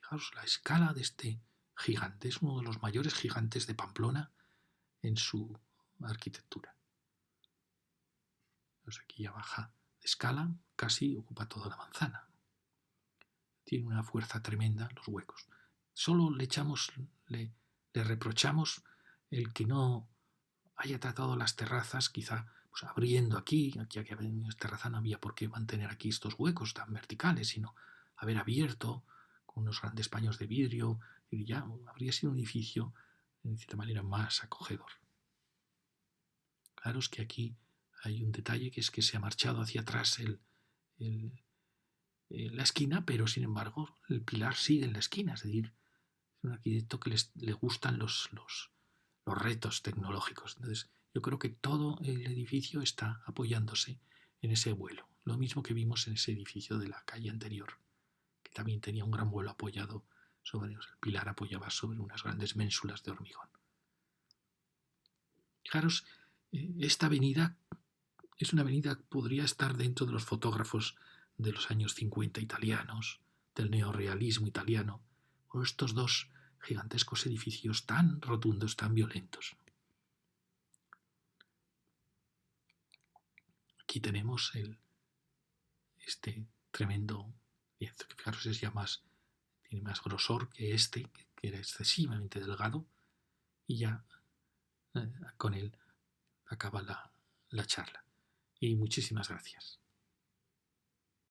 Fijaros la escala de este gigante, es uno de los mayores gigantes de Pamplona en su arquitectura. Pues aquí ya baja de escala, casi ocupa toda la manzana. Tiene una fuerza tremenda los huecos. Solo le reprochamos el que no haya tratado las terrazas, quizá pues abriendo aquí que en esta terraza no había por qué mantener aquí estos huecos tan verticales, sino haber abierto con unos grandes paños de vidrio, y ya habría sido un edificio de cierta manera más acogedor. Claro es que aquí hay un detalle, que es que se ha marchado hacia atrás la esquina, pero sin embargo el pilar sigue en la esquina, es decir, es un arquitecto que le gustan los retos tecnológicos. Entonces, yo creo que todo el edificio está apoyándose en ese vuelo. Lo mismo que vimos en ese edificio de la calle anterior, que también tenía un gran vuelo apoyado el pilar apoyaba sobre unas grandes ménsulas de hormigón. Fijaros, esta avenida es una avenida que podría estar dentro de los fotógrafos de los años 50 italianos, del neorrealismo italiano, por estos dos gigantescos edificios tan rotundos, tan violentos. Aquí tenemos este tremendo lienzo, que fijaros tiene más grosor que que era excesivamente delgado, y ya con él acaba la charla. Y muchísimas gracias.